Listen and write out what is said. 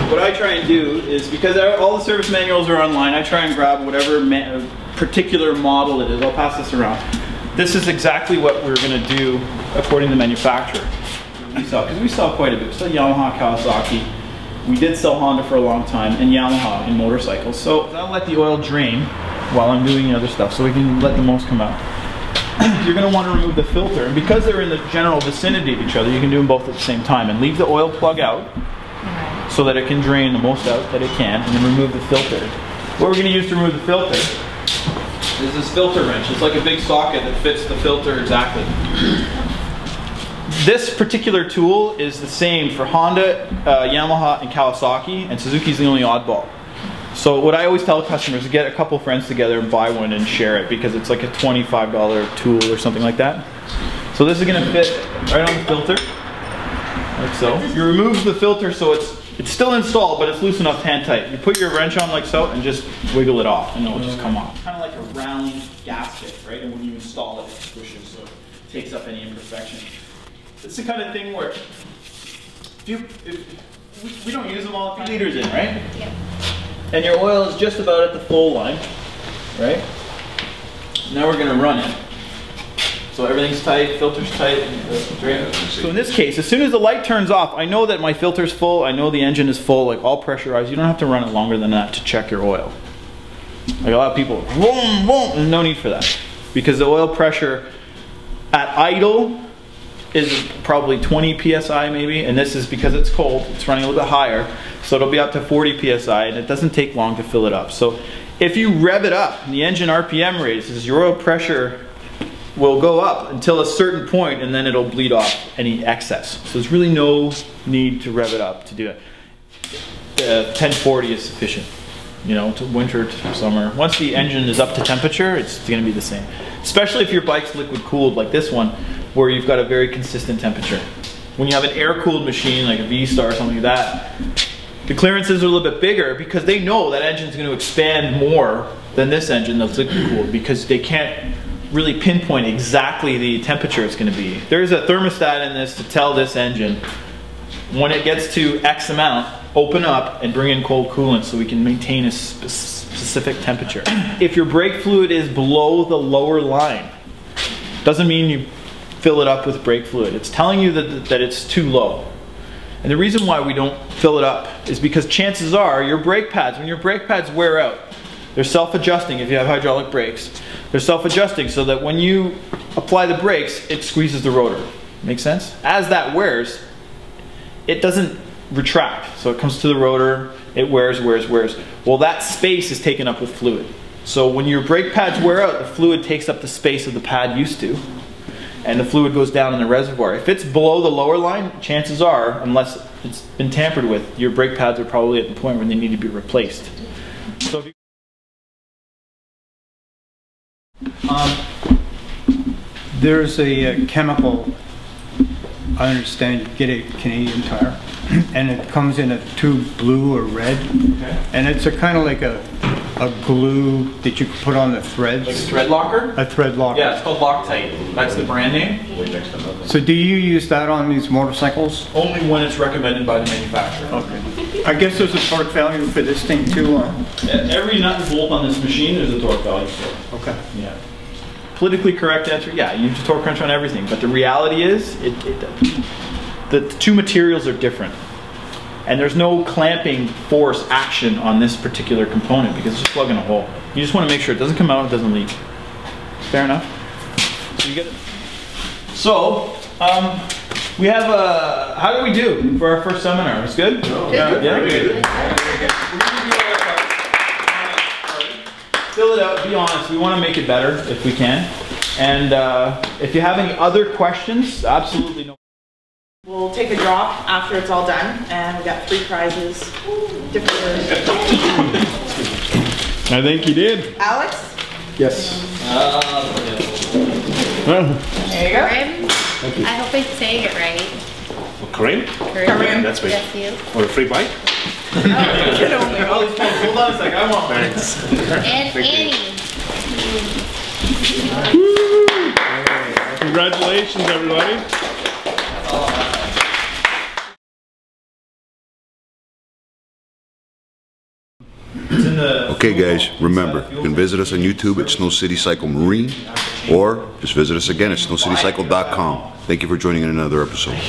what I try and do is, because all the service manuals are online, I try and grab whatever particular model it is. I'll pass this around. This is exactly what we're going to do according to the manufacturer. Because we sell quite a bit. We sell Yamaha, Kawasaki. We did sell Honda for a long time, and Yamaha in motorcycles. So I'll let the oil drain while I'm doing the other stuff, so we can let the most come out. You're going to want to remove the filter, and because they're in the general vicinity of each other, you can do them both at the same time, and leave the oil plug out so that it can drain the most out that it can, and then remove the filter. What we're going to use to remove the filter is this filter wrench. It's like a big socket that fits the filter exactly. This particular tool is the same for Honda, Yamaha, and Kawasaki, and Suzuki's the only oddball. So what I always tell customers is get a couple friends together and buy one and share it, because it's like a $25 tool or something like that. So this is going to fit right on the filter, like so. You remove the filter so it's still installed, but it's loose enough hand tight. You put your wrench on like so and just wiggle it off, and it'll just come off. Kind of like a round gasket, right? And when you install it, it squishes, so it takes up any imperfection. It's the kind of thing where we don't use them all. 2 liters in, right? Yeah. And your oil is just about at the full line, right? Now we're going to run it. So everything's tight, filter's tight. So in this case, as soon as the light turns off, I know that my filter's full, I know the engine is full, like all pressurized. You don't have to run it longer than that to check your oil. Like a lot of people, boom, boom, no need for that. Because the oil pressure at idle is probably 20 psi maybe, and this is because it's cold, it's running a little bit higher, so it'll be up to 40 psi, and it doesn't take long to fill it up. So if you rev it up, and the engine RPM raises, your oil pressure will go up until a certain point, and then it'll bleed off any excess. So there's really no need to rev it up to do it. 1040 is sufficient, you know, to winter to summer. Once the engine is up to temperature, it's going to be the same. Especially if your bike's liquid cooled like this one, where you've got a very consistent temperature. When you have an air-cooled machine like a V-Star or something like that, the clearances are a little bit bigger because they know that engine's going to expand more than this engine that's liquid cooled, because they can't really pinpoint exactly the temperature it's going to be. There's a thermostat in this to tell this engine when it gets to X amount, open up and bring in cold coolant so we can maintain a specific temperature. If your brake fluid is below the lower line, doesn't mean you fill it up with brake fluid. It's telling you that it's too low. And the reason why we don't fill it up is because chances are your brake pads, when your brake pads wear out, they're self-adjusting if you have hydraulic brakes. They're self-adjusting so that when you apply the brakes, it squeezes the rotor. Make sense? As that wears, it doesn't retract. So it comes to the rotor, it wears. Well, that space is taken up with fluid. So when your brake pads wear out, the fluid takes up the space of the pad used to, and the fluid goes down in the reservoir. If it's below the lower line, chances are, unless it's been tampered with, your brake pads are probably at the point where they need to be replaced. So if there's a chemical, I understand you get a Canadian Tire, and it comes in a tube blue or red, and it's a kind of like a glue that you can put on the threads. Like a thread locker? A thread locker. Yeah, it's called Loctite. That's the brand name. So do you use that on these motorcycles? Only when it's recommended by the manufacturer. Okay. I guess there's a torque value for this thing too. Every nut and bolt on this machine is a torque value for. Okay. Yeah. Politically correct answer, yeah, you use a torque wrench on everything, but the reality is, the two materials are different. And there's no clamping force action on this particular component because it's just plugging a hole. You just want to make sure it doesn't come out, it doesn't leak. Fair enough? So you get it. So, we have a, how did we do for our first seminar? Was good? Oh, yeah, good. Fill it out, be honest, we want to make it better if we can. And if you have any other questions, absolutely no. We'll take a drop after it's all done, and we got 3 prizes, different versions. I think you did. Alex? Yes. There you go. Thank you. I hope I'm saying it right. Kareem? Kareem. That's me. That's you. Or a free bike? Hold on a second, I want thanks. And Annie. Congratulations, everybody. It's in the Okay guys, remember, you can visit us on YouTube at Snow City Cycle Marine, or just visit us again at snowcitycycle.com. Thank you for joining in another episode.